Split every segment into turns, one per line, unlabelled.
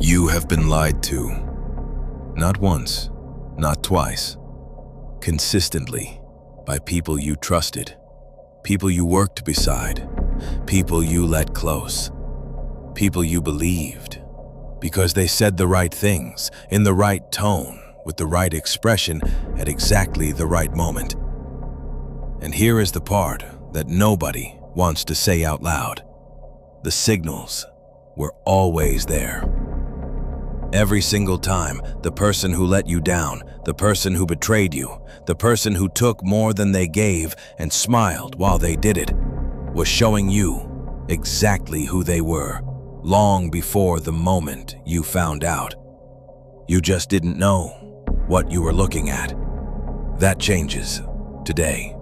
You have been lied to. Not once, not twice. Consistently, by people you trusted, people you worked beside, people you let close, people you believed, because they said the right things, in the right tone, with the right expression, at exactly the right moment. And here is the part that nobody wants to say out loud. The signals were always there. Every single time, the person who let you down, the person who betrayed you, the person who took more than they gave and smiled while they did it, was showing you exactly who they were, long before the moment you found out. You just didn't know what you were looking at. That changes today.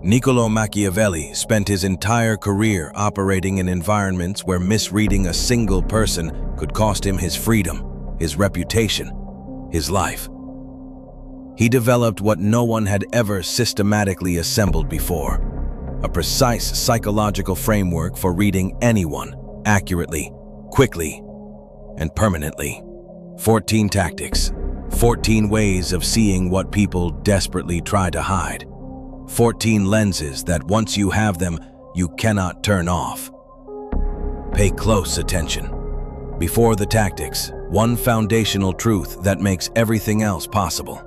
Niccolo Machiavelli spent his entire career operating in environments where misreading a single person could cost him his freedom, his reputation, his life. He developed what no one had ever systematically assembled before, a precise psychological framework for reading anyone accurately, quickly, and permanently. 14 tactics, 14 ways of seeing what people desperately try to hide. 14 lenses that once you have them, you cannot turn off. Pay close attention. Before the tactics, one foundational truth that makes everything else possible.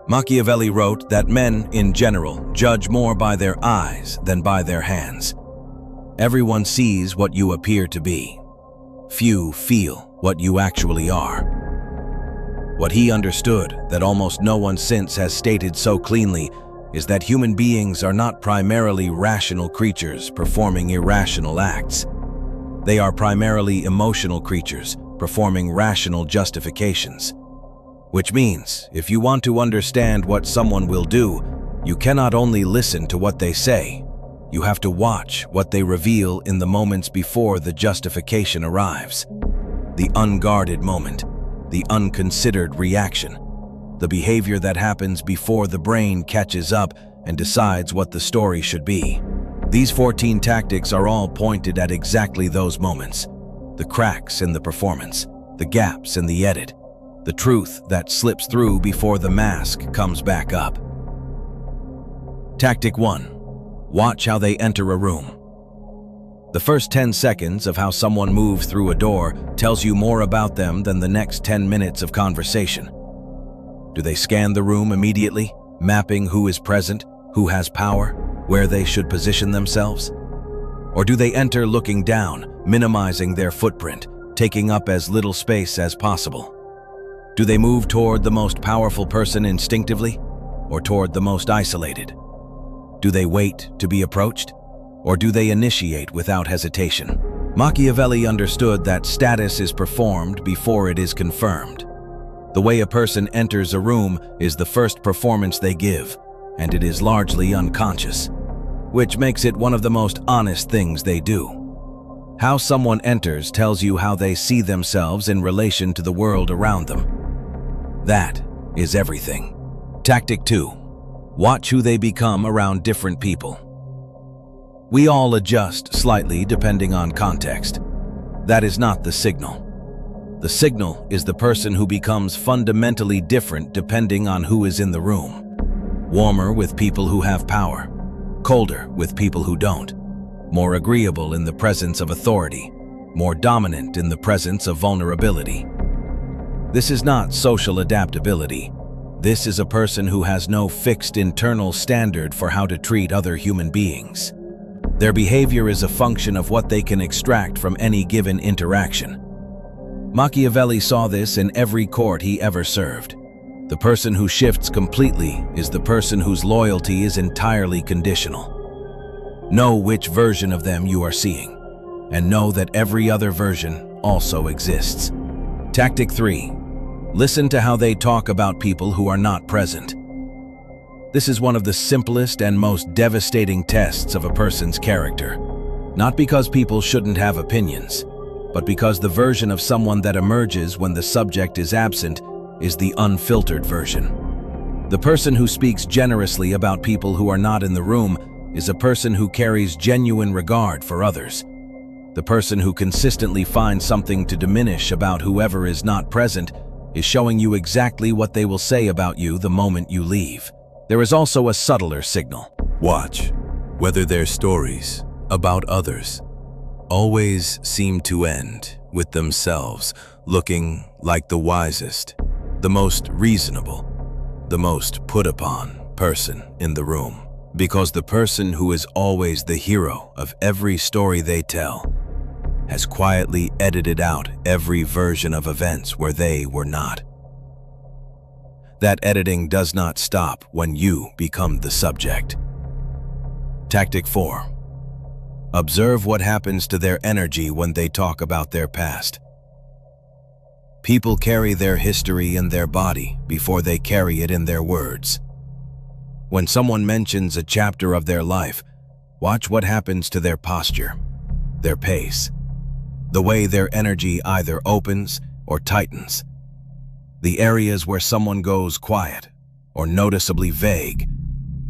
Machiavelli wrote that men, in general, judge more by their eyes than by their hands. Everyone sees what you appear to be. Few feel what you actually are. What he understood, that almost no one since has stated so cleanly, is that human beings are not primarily rational creatures performing irrational acts. They are primarily emotional creatures performing rational justifications. Which means, if you want to understand what someone will do, you cannot only listen to what they say, you have to watch what they reveal in the moments before the justification arrives. The unguarded moment, the unconsidered reaction, the behavior that happens before the brain catches up and decides what the story should be. These 14 tactics are all pointed at exactly those moments. The cracks in the performance, the gaps in the edit, the truth that slips through before the mask comes back up. Tactic 1. Watch how they enter a room. The first 10 seconds of how someone moves through a door tells you more about them than the next 10 minutes of conversation. Do they scan the room immediately, mapping who is present, who has power, where they should position themselves? Or do they enter looking down, minimizing their footprint, taking up as little space as possible? Do they move toward the most powerful person instinctively, or toward the most isolated? Do they wait to be approached, or do they initiate without hesitation? Machiavelli understood that status is performed before it is confirmed. The way a person enters a room is the first performance they give, and it is largely unconscious, which makes it one of the most honest things they do. How someone enters tells you how they see themselves in relation to the world around them. That is everything. Tactic 2. Watch who they become around different people. We all adjust slightly depending on context. That is not the signal. The signal is the person who becomes fundamentally different depending on who is in the room. Warmer with people who have power, colder with people who don't, more agreeable in the presence of authority, more dominant in the presence of vulnerability. This is not social adaptability. This is a person who has no fixed internal standard for how to treat other human beings. Their behavior is a function of what they can extract from any given interaction. Machiavelli saw this in every court he ever served. The person who shifts completely is the person whose loyalty is entirely conditional. Know which version of them you are seeing, and know that every other version also exists. Tactic 3. Listen to how they talk about people who are not present. This is one of the simplest and most devastating tests of a person's character. Not because people shouldn't have opinions, but because the version of someone that emerges when the subject is absent is the unfiltered version. The person who speaks generously about people who are not in the room is a person who carries genuine regard for others. The person who consistently finds something to diminish about whoever is not present is showing you exactly what they will say about you the moment you leave. There is also a subtler signal.
Watch whether their stories about others always seem to end with themselves looking like the wisest, the most reasonable, the most put upon person in the room. Because the person who is always the hero of every story they tell has quietly edited out every version of events where they were not. That editing does not stop when you become the subject. Tactic 4. Observe what happens to their energy when they talk about their past. People carry their history in their body before they carry it in their words. When someone mentions a chapter of their life, watch what happens to their posture, their pace, the way their energy either opens or tightens. The areas where someone goes quiet, or noticeably vague,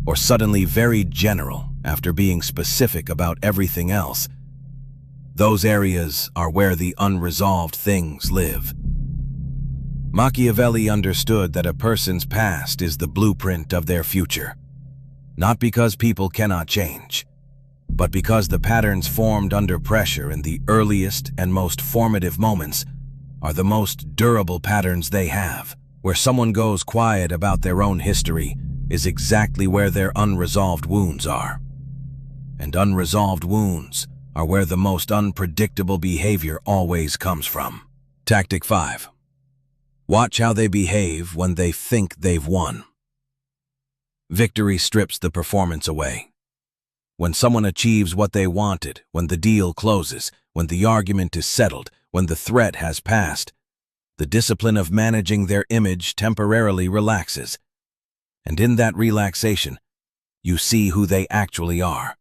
or suddenly very general after being specific about everything else, those areas are where the unresolved things live. Machiavelli understood that a person's past is the blueprint of their future, not because people cannot change, but because the patterns formed under pressure in the earliest and most formative moments are the most durable patterns they have. Where someone goes quiet about their own history is exactly where their unresolved wounds are. And unresolved wounds are where the most unpredictable behavior always comes from. Tactic 5. Watch how they behave when they think they've won. Victory strips the performance away. When someone achieves what they wanted, when the deal closes, when the argument is settled, when the threat has passed, the discipline of managing their image temporarily relaxes. And in that relaxation, you see who they actually are.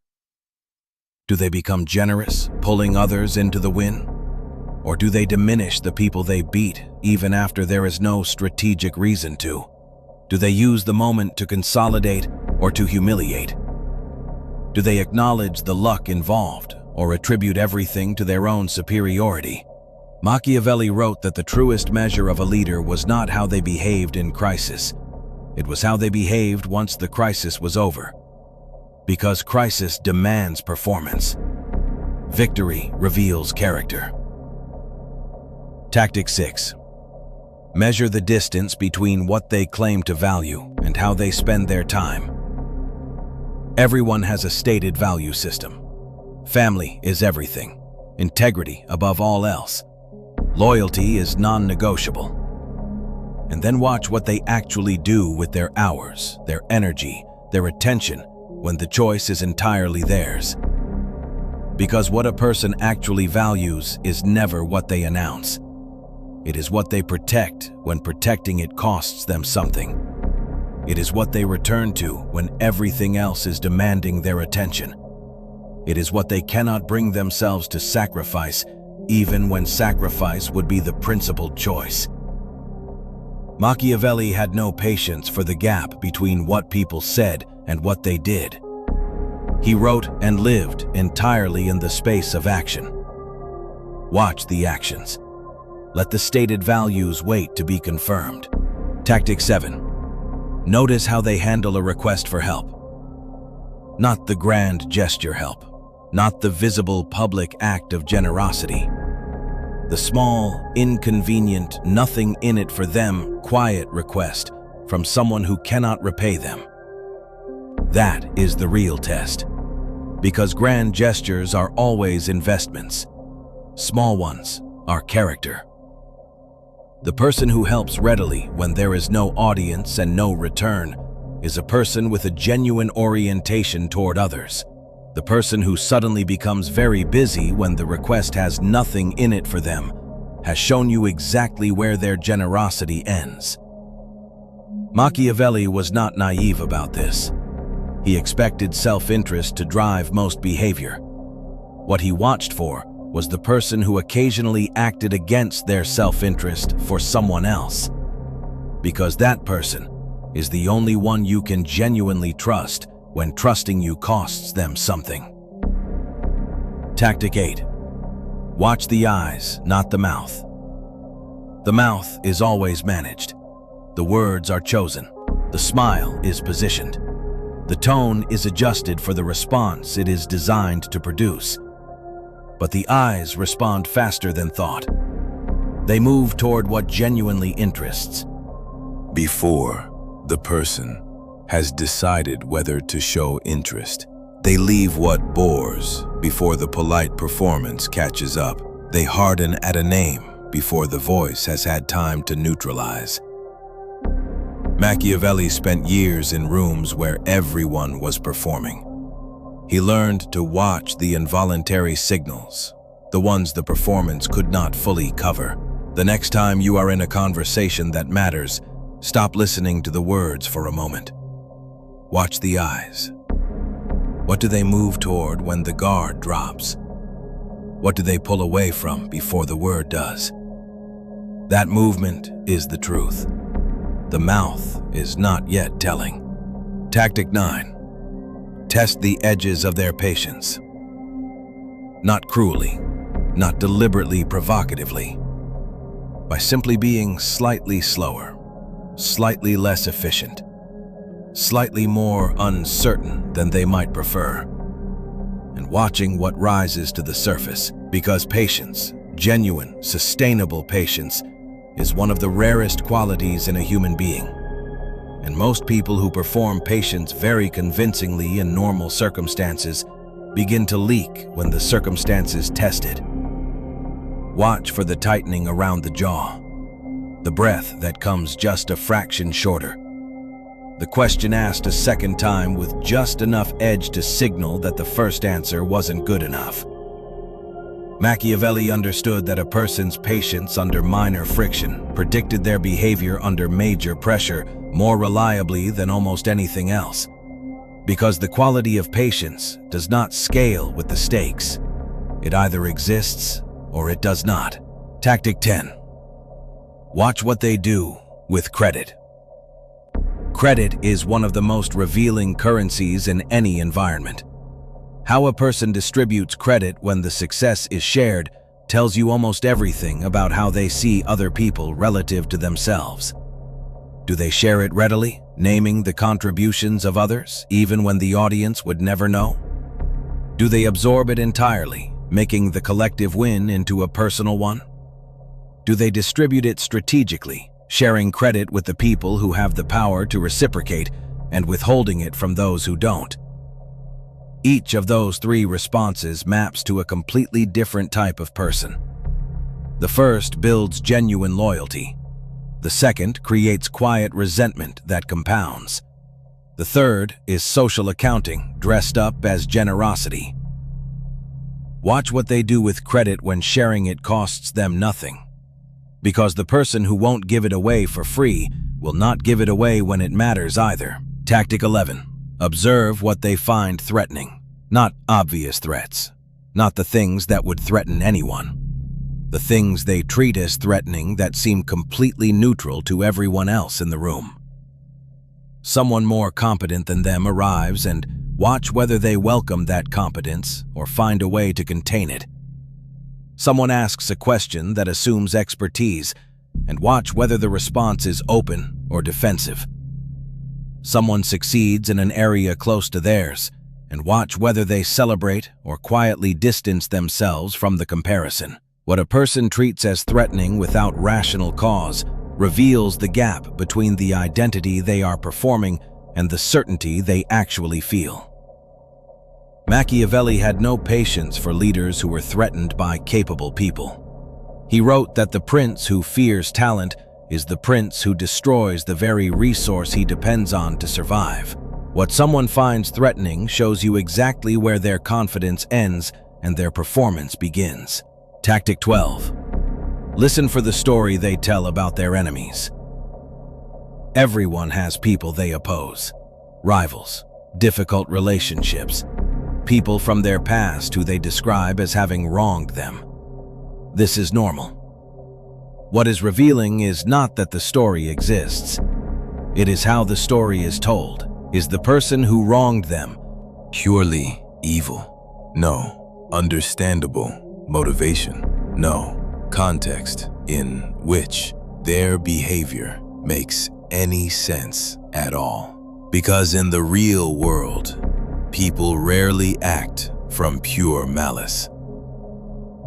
Do they become generous, pulling others into the win? Or do they diminish the people they beat, even after there is no strategic reason to? Do they use the moment to consolidate or to humiliate? Do they acknowledge the luck involved or attribute everything to their own superiority? Machiavelli wrote that the truest measure of a leader was not how they behaved in crisis. It was how they behaved once the crisis was over. Because crisis demands performance. Victory reveals character. Tactic 6. Measure the distance between what they claim to value and how they spend their time. Everyone has a stated value system. Family is everything. Integrity above all else. Loyalty is non-negotiable. And then watch what they actually do with their hours, their energy, their attention when the choice is entirely theirs. Because what a person actually values is never what they announce. It is what they protect when protecting it costs them something. It is what they return to when everything else is demanding their attention. It is what they cannot bring themselves to sacrifice, even when sacrifice would be the principal choice. Machiavelli had no patience for the gap between what people said and what they did. He wrote and lived entirely in the space of action. Watch the actions. Let the stated values wait to be confirmed. Tactic 7. Notice how they handle a request for help. Not the grand gesture help, not the visible public act of generosity. The small, inconvenient, nothing in it for them, quiet request from someone who cannot repay them. That is the real test. Because grand gestures are always investments. Small ones are character. The person who helps readily when there is no audience and no return is a person with a genuine orientation toward others. The person who suddenly becomes very busy when the request has nothing in it for them has shown you exactly where their generosity ends. Machiavelli was not naive about this. He expected self-interest to drive most behavior. What he watched for was the person who occasionally acted against their self-interest for someone else. Because that person is the only one you can genuinely trust when trusting you costs them something. Tactic 8.
Watch the eyes, not the mouth. The mouth is always managed. The words are chosen. The smile is positioned. The tone is adjusted for the response it is designed to produce. But the eyes respond faster than thought. They move toward what genuinely interests.
Before the person has decided whether to show interest, they leave what bores before the polite performance catches up. They harden at a name before the voice has had time to neutralize. Machiavelli spent years in rooms where everyone was performing. He learned to watch the involuntary signals, the ones the performance could not fully cover. The next time you are in a conversation that matters, stop listening to the words for a moment. Watch the eyes. What do they move toward when the guard drops? What do they pull away from before the word does? That movement is the truth. The mouth is not yet telling. Tactic 9. Test the edges of their patience. Not cruelly, not deliberately provocatively. By simply being slightly slower, slightly less efficient, slightly more uncertain than they might prefer, and watching what rises to the surface, because patience, genuine, sustainable patience, is one of the rarest qualities in a human being. And most people who perform patience very convincingly in normal circumstances begin to leak when the circumstances test it. Watch for the tightening around the jaw, the breath that comes just a fraction shorter, the question asked a second time with just enough edge to signal that the first answer wasn't good enough. Machiavelli understood that a person's patience under minor friction predicted their behavior under major pressure more reliably than almost anything else. Because the quality of patience does not scale with the stakes. It either exists or it does not. Tactic 10. Watch what they do with credit. Credit is one of the most revealing currencies in any environment. How a person distributes credit when the success is shared tells you almost everything about how they see other people relative to themselves. Do they share it readily, naming the contributions of others, even when the audience would never know? Do they absorb it entirely, making the collective win into a personal one? Do they distribute it strategically, sharing credit with the people who have the power to reciprocate and withholding it from those who don't? Each of those three responses maps to a completely different type of person. The first builds genuine loyalty. The second creates quiet resentment that compounds. The third is social accounting dressed up as generosity. Watch what they do with credit when sharing it costs them nothing. Because the person who won't give it away for free will not give it away when it matters either. Tactic 11. Observe what they find threatening. Not obvious threats. Not the things that would threaten anyone. The things they treat as threatening that seem completely neutral to everyone else in the room. Someone more competent than them arrives, and watch whether they welcome that competence or find a way to contain it. Someone asks a question that assumes expertise, and watch whether the response is open or defensive. Someone succeeds in an area close to theirs, and watch whether they celebrate or quietly distance themselves from the comparison. What a person treats as threatening without rational cause reveals the gap between the identity they are performing and the certainty they actually feel. Machiavelli had no patience for leaders who were threatened by capable people. He wrote that the prince who fears talent is the prince who destroys the very resource he depends on to survive. What someone finds threatening shows you exactly where their confidence ends and their performance begins. Tactic 12. Listen for the story they tell about their enemies. Everyone has people they oppose. Rivals, difficult relationships, people from their past who they describe as having wronged them. This is normal. What is revealing is not that the story exists. It is how the story is told. Is the person who wronged them purely evil? No. Understandable? motivation. No. Context in which their behavior makes any sense at all. Because in the real world, people rarely act from pure malice.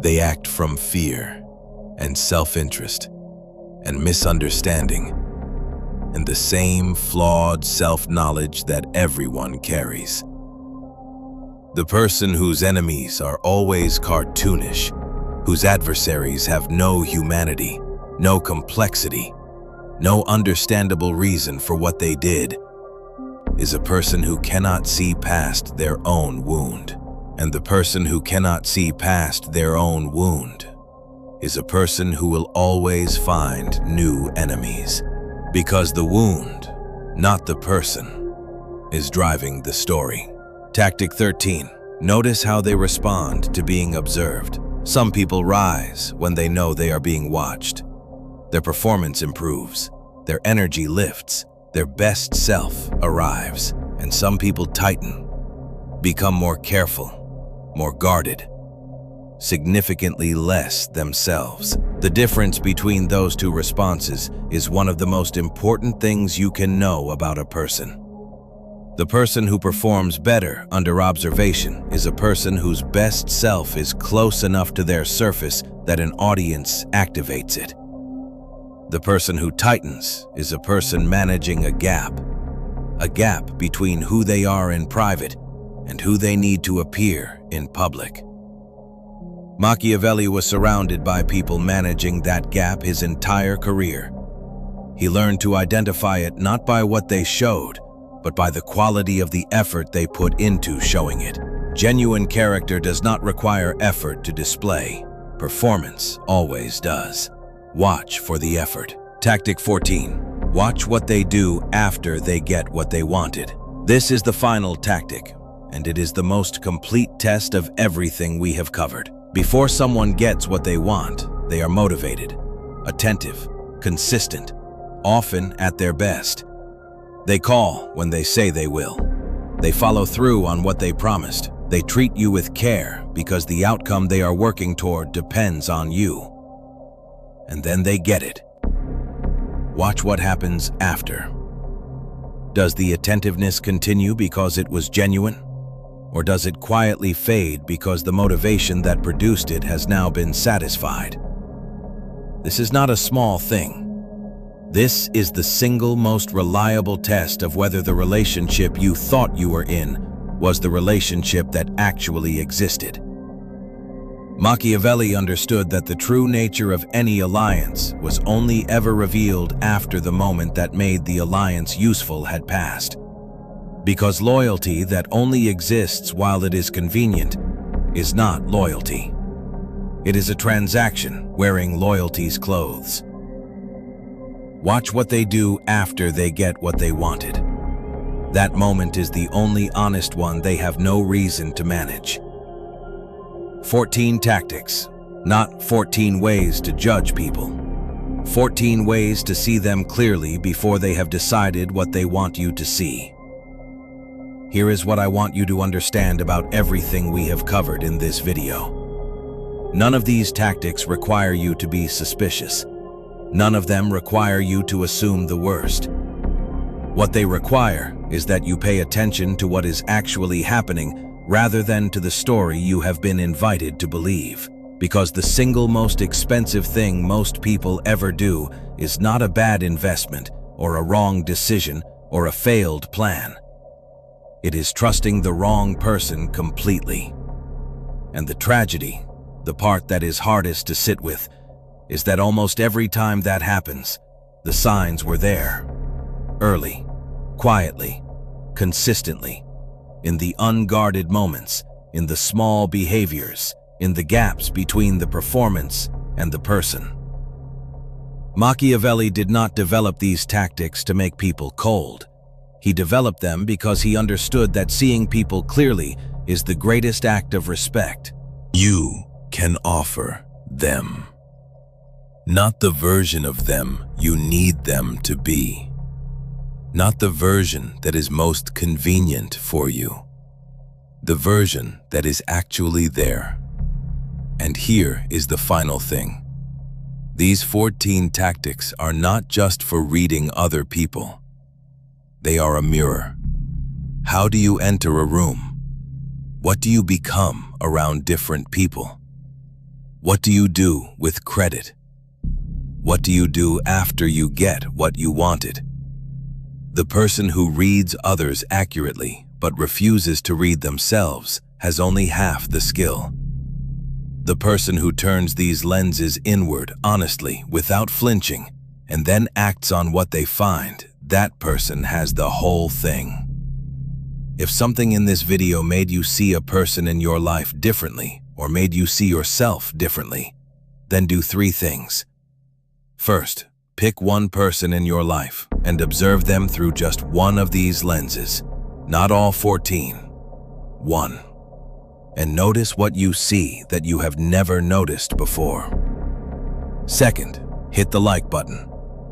They act from fear and self-interest and misunderstanding and the same flawed self-knowledge that everyone carries. The person whose enemies are always cartoonish, whose adversaries have no humanity, no complexity, no understandable reason for what they did, is a person who cannot see past their own wound. And the person who cannot see past their own wound is a person who will always find new enemies. Because the wound, not the person, is driving the story. Tactic 13. Notice how they respond to being observed. Some people rise when they know they are being watched. Their performance improves, their energy lifts, their best self arrives, and some people tighten, become more careful, more guarded, significantly less themselves. The difference between those two responses is one of the most important things you can know about a person. The person who performs better under observation is a person whose best self is close enough to their surface that an audience activates it. The person who tightens is a person managing a gap between who they are in private and who they need to appear in public. Machiavelli was surrounded by people managing that gap his entire career. He learned to identify it not by what they showed, but by the quality of the effort they put into showing it. Genuine character does not require effort to display. Performance always does. Watch for the effort. Tactic 14. Watch what they do after they get what they wanted. This is the final tactic, and it is the most complete test of everything we have covered. Before someone gets what they want, they are motivated, attentive, consistent, often at their best. They call when they say they will. They follow through on what they promised. They treat you with care because the outcome they are working toward depends on you. And then they get it. Watch what happens after. Does the attentiveness continue because it was genuine? Or does it quietly fade because the motivation that produced it has now been satisfied? This is not a small thing. This is the single most reliable test of whether the relationship you thought you were in was the relationship that actually existed. Machiavelli understood that the true nature of any alliance was only ever revealed after the moment that made the alliance useful had passed. Because loyalty that only exists while it is convenient is not loyalty. It is a transaction wearing loyalty's clothes. Watch what they do after they get what they wanted. That moment is the only honest one they have no reason to manage. 14 tactics, not 14 ways to judge people. 14 ways to see them clearly before they have decided what they want you to see. Here is what I want you to understand about everything we have covered in this video. None of these tactics require you to be suspicious. None of them require you to assume the worst. What they require is that you pay attention to what is actually happening rather than to the story you have been invited to believe. Because the single most expensive thing most people ever do is not a bad investment or a wrong decision or a failed plan. It is trusting the wrong person completely. And the tragedy, the part that is hardest to sit with, is that almost every time that happens, the signs were there. Early, quietly, consistently, in the unguarded moments, in the small behaviors, in the gaps between the performance and the person. Machiavelli did not develop these tactics to make people cold. He developed them because he understood that seeing people clearly is the greatest act of respect. You can offer them, not the version of them you need them to be, not the version that is most convenient for you, the version that is actually there And here is the final thing. These 14 tactics are not just for reading other people. They are a mirror. How do you enter a room? What do you become around different people? What do you do with credit? What do you do after you get what you wanted? The person who reads others accurately but refuses to read themselves has only half the skill. The person who turns these lenses inward honestly without flinching and then acts on what they find, that person has the whole thing. If something in this video made you see a person in your life differently or made you see yourself differently, then do 3 things. First, pick one person in your life and observe them through just one of these lenses, not all 14. 1. And notice what you see that you have never noticed before. Second, hit the like button,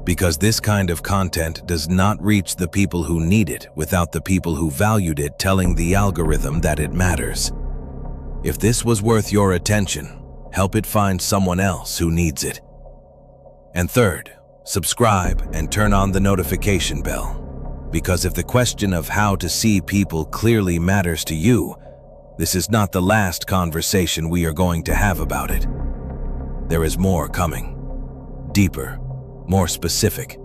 because this kind of content does not reach the people who need it without the people who valued it telling the algorithm that it matters. If this was worth your attention, help it find someone else who needs it. And third, subscribe and turn on the notification bell, because if the question of how to see people clearly matters to you, this is not the last conversation we are going to have about it. There is more coming, deeper, more specific.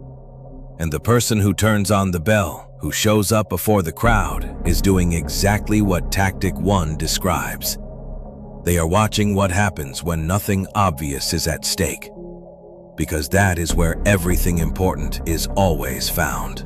And the person who turns on the bell, who shows up before the crowd, is doing exactly what Tactic 1 describes. They are watching what happens when nothing obvious is at stake, because that is where everything important is always found.